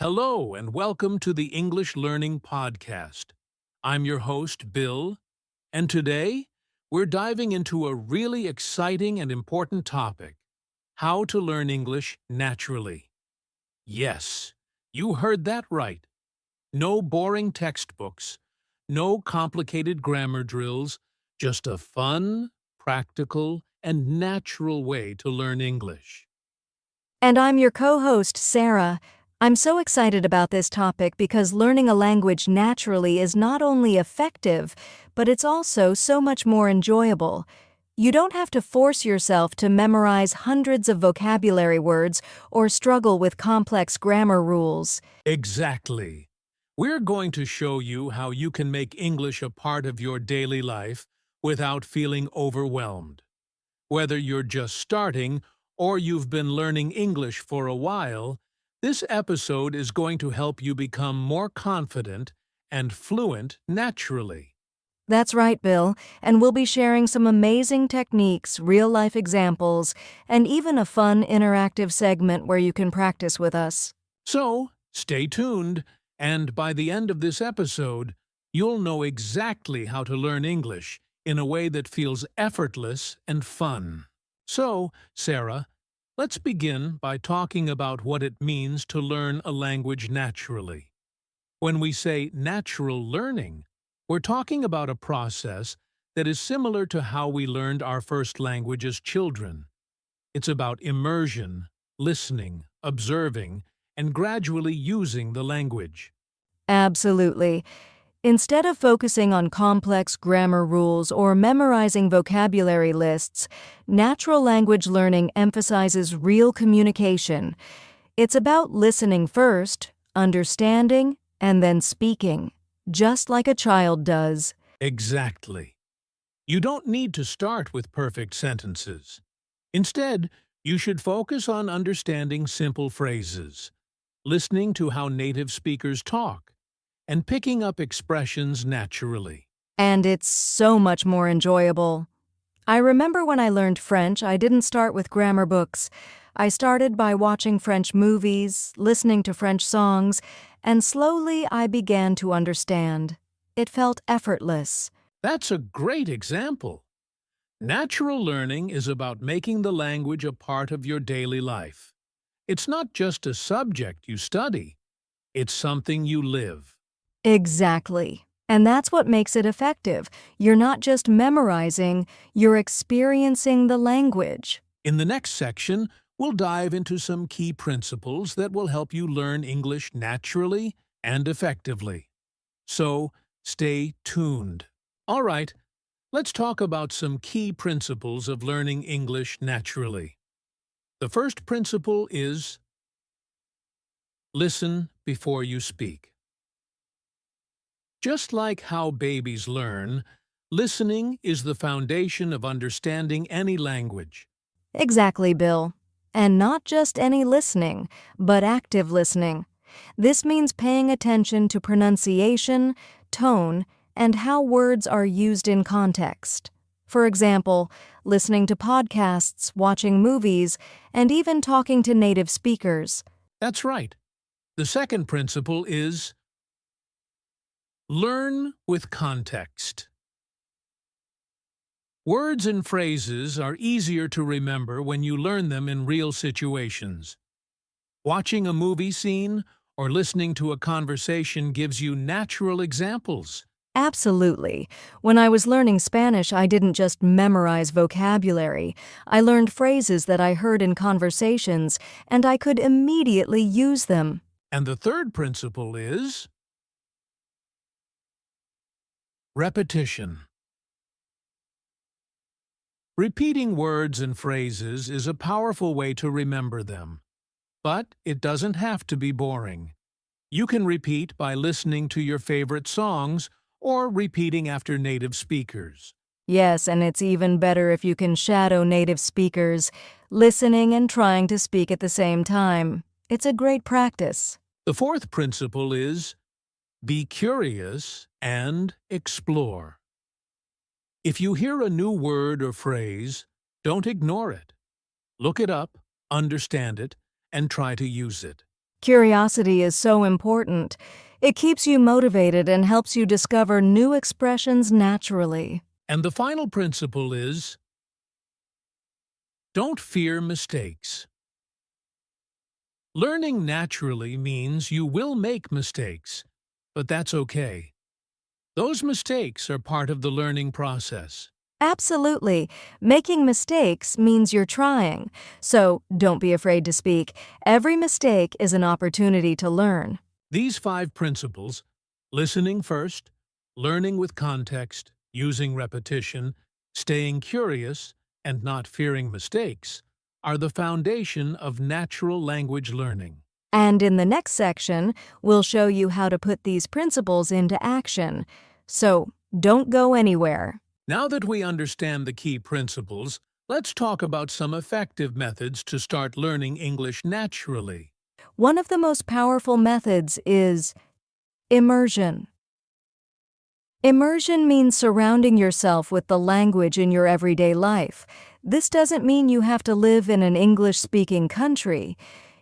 Hello, and welcome to the English Learning Podcast. I'm your host, Bill, and today we're diving into a really exciting and important topic: how to learn English naturally. Yes, you heard that right. No boring textbooks, no complicated grammar drills, just a fun, practical, and natural way to learn English. And I'm your co-host, Sarah. I'm so excited about this topic because learning a language naturally is not only effective, but it's also so much more enjoyable. You don't have to force yourself to memorize hundreds of vocabulary words or struggle with complex grammar rules. Exactly. We're going to show you how you can make English a part of your daily life without feeling overwhelmed. Whether you're just starting or you've been learning English for a while, this episode is going to help you become more confident and fluent naturally. That's right, Bill, and we'll be sharing some amazing techniques, real-life examples, and even a fun interactive segment where you can practice with us. So, stay tuned, and by the end of this episode, you'll know exactly how to learn English in a way that feels effortless and fun. So, Sarah, let's begin by talking about what it means to learn a language naturally. When we say natural learning, we're talking about a process that is similar to how we learned our first language as children. It's about immersion, listening, observing, and gradually using the language. Absolutely. Instead of focusing on complex grammar rules or memorizing vocabulary lists, natural language learning emphasizes real communication. It's about listening first, understanding, and then speaking, just like a child does. Exactly. You don't need to start with perfect sentences. Instead, you should focus on understanding simple phrases, listening to how native speakers talk, and picking up expressions naturally. And it's so much more enjoyable. I remember when I learned French, I didn't start with grammar books. I started by watching French movies, listening to French songs, and slowly I began to understand. It felt effortless. That's a great example. Natural learning is about making the language a part of your daily life. It's not just a subject you study, it's something you live. Exactly. And that's what makes it effective. You're not just memorizing, you're experiencing the language. In the next section, we'll dive into some key principles that will help you learn English naturally and effectively. So, stay tuned. All right, let's talk about some key principles of learning English naturally. The first principle is listen before you speak. Just like how babies learn, listening is the foundation of understanding any language. Exactly, Bill. And not just any listening, but active listening. This means paying attention to pronunciation, tone, and how words are used in context. For example, listening to podcasts, watching movies, and even talking to native speakers. That's right. The second principle is learn with context. Words and phrases are easier to remember when you learn them in real situations. Watching a movie scene or listening to a conversation gives you natural examples. Absolutely. When I was learning Spanish, I didn't just memorize vocabulary. I learned phrases that I heard in conversations, and I could immediately use them. And the third principle is repetition. Repeating words and phrases is a powerful way to remember them. But it doesn't have to be boring. You can repeat by listening to your favorite songs or repeating after native speakers. Yes, and it's even better if you can shadow native speakers, listening and trying to speak at the same time. It's a great practice. The fourth principle is be curious and explore. If you hear a new word or phrase, don't ignore it. Look it up, understand it, and try to use it. Curiosity is so important. It keeps you motivated and helps you discover new expressions naturally. And the final principle is, don't fear mistakes. Learning naturally means you will make mistakes, but that's okay. Those mistakes are part of the learning process. Absolutely. Making mistakes means you're trying. So don't be afraid to speak. Every mistake is an opportunity to learn. These 5 principles, listening first, learning with context, using repetition, staying curious, and not fearing mistakes, are the foundation of natural language learning. And in the next section, we'll show you how to put these principles into action. So don't go anywhere. Now that we understand the key principles, let's talk about some effective methods to start learning English naturally. One of the most powerful methods is immersion. Immersion means surrounding yourself with the language in your everyday life. This doesn't mean you have to live in an English-speaking country.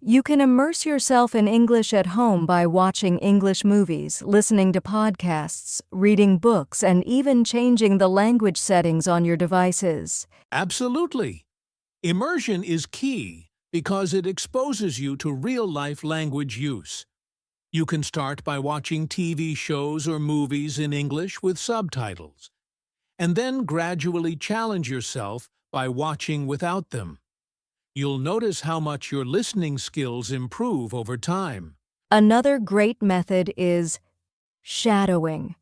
You can immerse yourself in English at home by watching English movies, listening to podcasts, reading books, and even changing the language settings on your devices. Absolutely. Immersion is key because it exposes you to real-life language use. You can start by watching TV shows or movies in English with subtitles, and then gradually challenge yourself by watching without them. You'll notice how much your listening skills improve over time. Another great method is shadowing.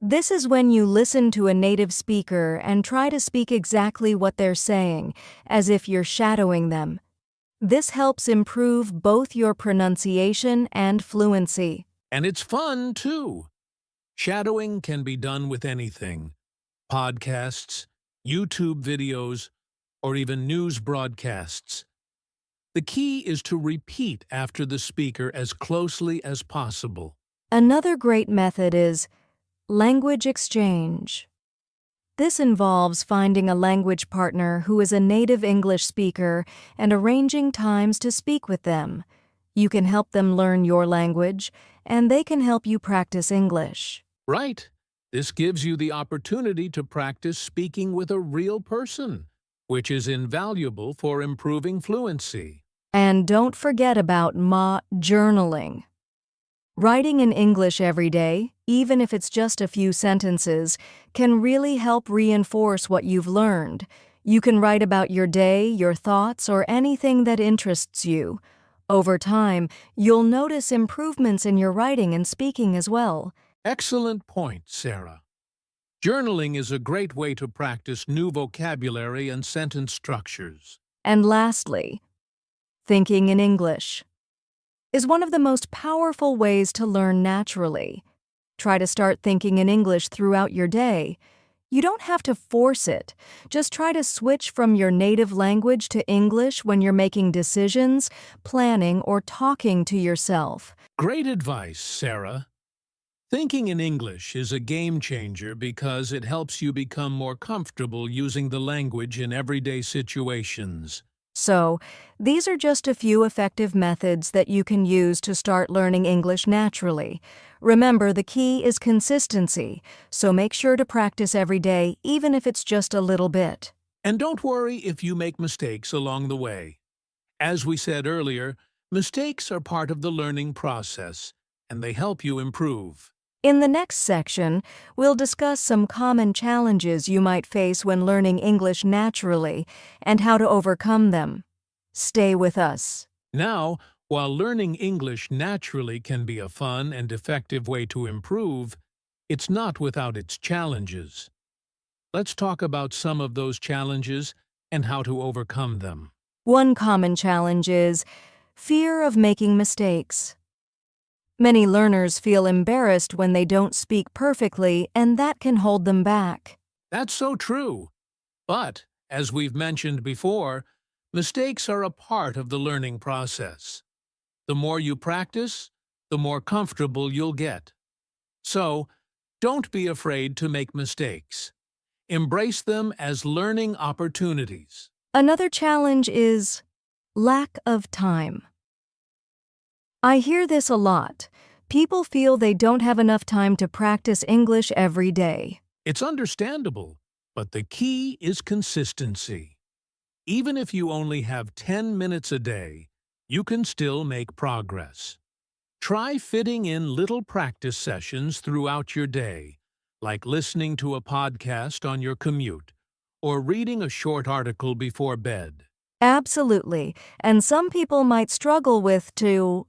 This is when you listen to a native speaker and try to speak exactly what they're saying, as if you're shadowing them. This helps improve both your pronunciation and fluency. And it's fun, too. Shadowing can be done with anything: podcasts, YouTube videos, or even news broadcasts. The key is to repeat after the speaker as closely as possible. Another great method is language exchange. This involves finding a language partner who is a native English speaker and arranging times to speak with them. You can help them learn your language, and they can help you practice English. Right. This gives you the opportunity to practice speaking with a real person, which is invaluable for improving fluency. And don't forget about journaling. Writing in English every day, even if it's just a few sentences, can really help reinforce what you've learned. You can write about your day, your thoughts, or anything that interests you. Over time, you'll notice improvements in your writing and speaking as well. Excellent point, Sarah. Journaling is a great way to practice new vocabulary and sentence structures. And lastly, thinking in English is one of the most powerful ways to learn naturally. Try to start thinking in English throughout your day. You don't have to force it. Just try to switch from your native language to English when you're making decisions, planning, or talking to yourself. Great advice, Sarah. Thinking in English is a game changer because it helps you become more comfortable using the language in everyday situations. So, these are just a few effective methods that you can use to start learning English naturally. Remember, the key is consistency, so make sure to practice every day, even if it's just a little bit. And don't worry if you make mistakes along the way. As we said earlier, mistakes are part of the learning process, and they help you improve. In the next section, we'll discuss some common challenges you might face when learning English naturally and how to overcome them. Stay with us. Now, while learning English naturally can be a fun and effective way to improve, it's not without its challenges. Let's talk about some of those challenges and how to overcome them. One common challenge is fear of making mistakes. Many learners feel embarrassed when they don't speak perfectly, and that can hold them back. That's so true. But, as we've mentioned before, mistakes are a part of the learning process. The more you practice, the more comfortable you'll get. So, don't be afraid to make mistakes. Embrace them as learning opportunities. Another challenge is lack of time. I hear this a lot. People feel they don't have enough time to practice English every day. It's understandable, but the key is consistency. Even if you only have 10 minutes a day, you can still make progress. Try fitting in little practice sessions throughout your day, like listening to a podcast on your commute or reading a short article before bed. Absolutely, and some people might struggle with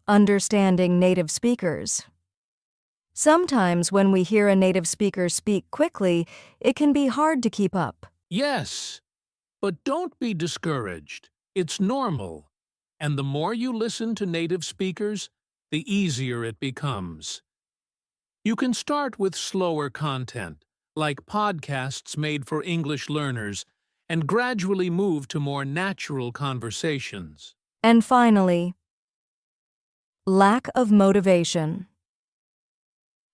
understanding native speakers. Sometimes when we hear a native speaker speak quickly, it can be hard to keep up. Yes, but don't be discouraged. It's normal. And the more you listen to native speakers, the easier it becomes. You can start with slower content, like podcasts made for English learners, and gradually move to more natural conversations. And finally, lack of motivation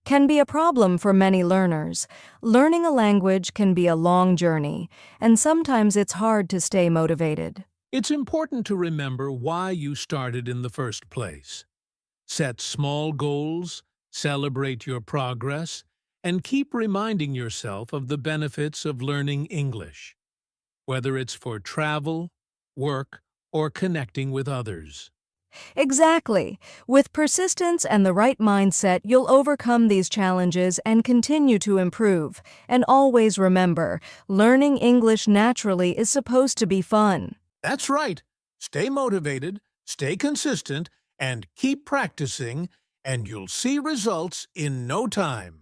can be a problem for many learners. Learning a language can be a long journey, and sometimes it's hard to stay motivated. It's important to remember why you started in the first place. Set small goals, celebrate your progress, and keep reminding yourself of the benefits of learning English, whether it's for travel, work, or connecting with others. Exactly. With persistence and the right mindset, you'll overcome these challenges and continue to improve. And always remember, learning English naturally is supposed to be fun. That's right. Stay motivated, stay consistent, and keep practicing, and you'll see results in no time.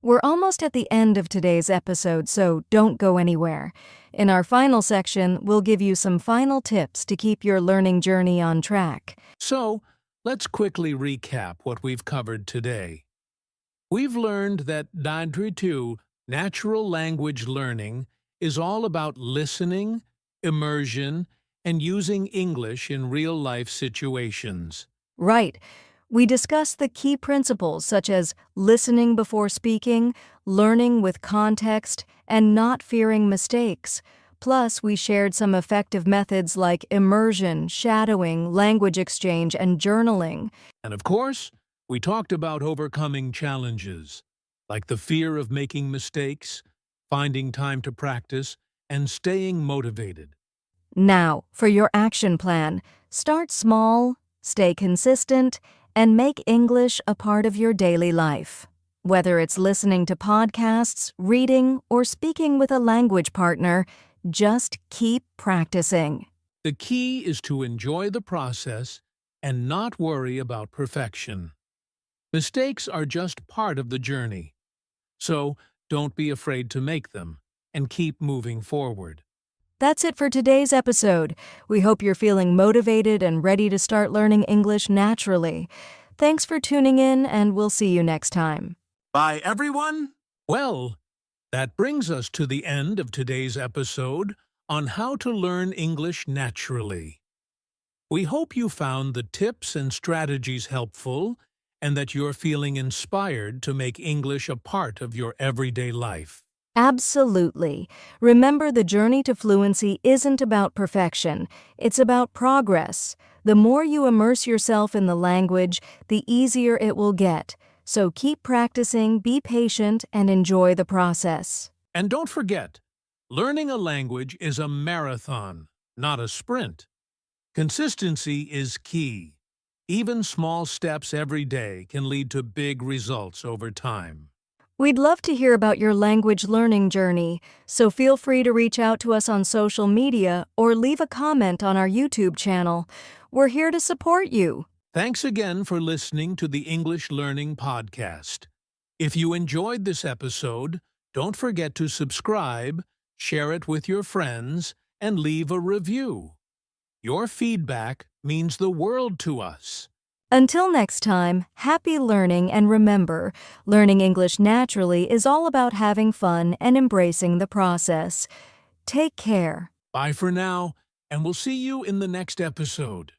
We're almost at the end of today's episode, so don't go anywhere. In our final section, we'll give you some final tips to keep your learning journey on track. So, let's quickly recap what we've covered today. We've learned that Dadri2, natural language learning, is all about listening, immersion, and using English in real-life situations. Right. We discussed the key principles such as listening before speaking, learning with context, and not fearing mistakes. Plus, we shared some effective methods like immersion, shadowing, language exchange, and journaling. And of course, we talked about overcoming challenges, like the fear of making mistakes, finding time to practice, and staying motivated. Now, for your action plan, start small, stay consistent, and make English a part of your daily life. Whether it's listening to podcasts, reading, or speaking with a language partner, just keep practicing. The key is to enjoy the process and not worry about perfection. Mistakes are just part of the journey, so don't be afraid to make them and keep moving forward. That's it for today's episode. We hope you're feeling motivated and ready to start learning English naturally. Thanks for tuning in, and we'll see you next time. Bye, everyone! Well, that brings us to the end of today's episode on how to learn English naturally. We hope you found the tips and strategies helpful and that you're feeling inspired to make English a part of your everyday life. Absolutely. Remember, the journey to fluency isn't about perfection. It's about progress. The more you immerse yourself in the language, the easier it will get. So keep practicing, be patient, and enjoy the process. And don't forget, learning a language is a marathon, not a sprint. Consistency is key. Even small steps every day can lead to big results over time. We'd love to hear about your language learning journey, so feel free to reach out to us on social media or leave a comment on our YouTube channel. We're here to support you. Thanks again for listening to the English Learning Podcast. If you enjoyed this episode, don't forget to subscribe, share it with your friends, and leave a review. Your feedback means the world to us. Until next time, happy learning, and remember, learning English naturally is all about having fun and embracing the process. Take care. Bye for now, and we'll see you in the next episode.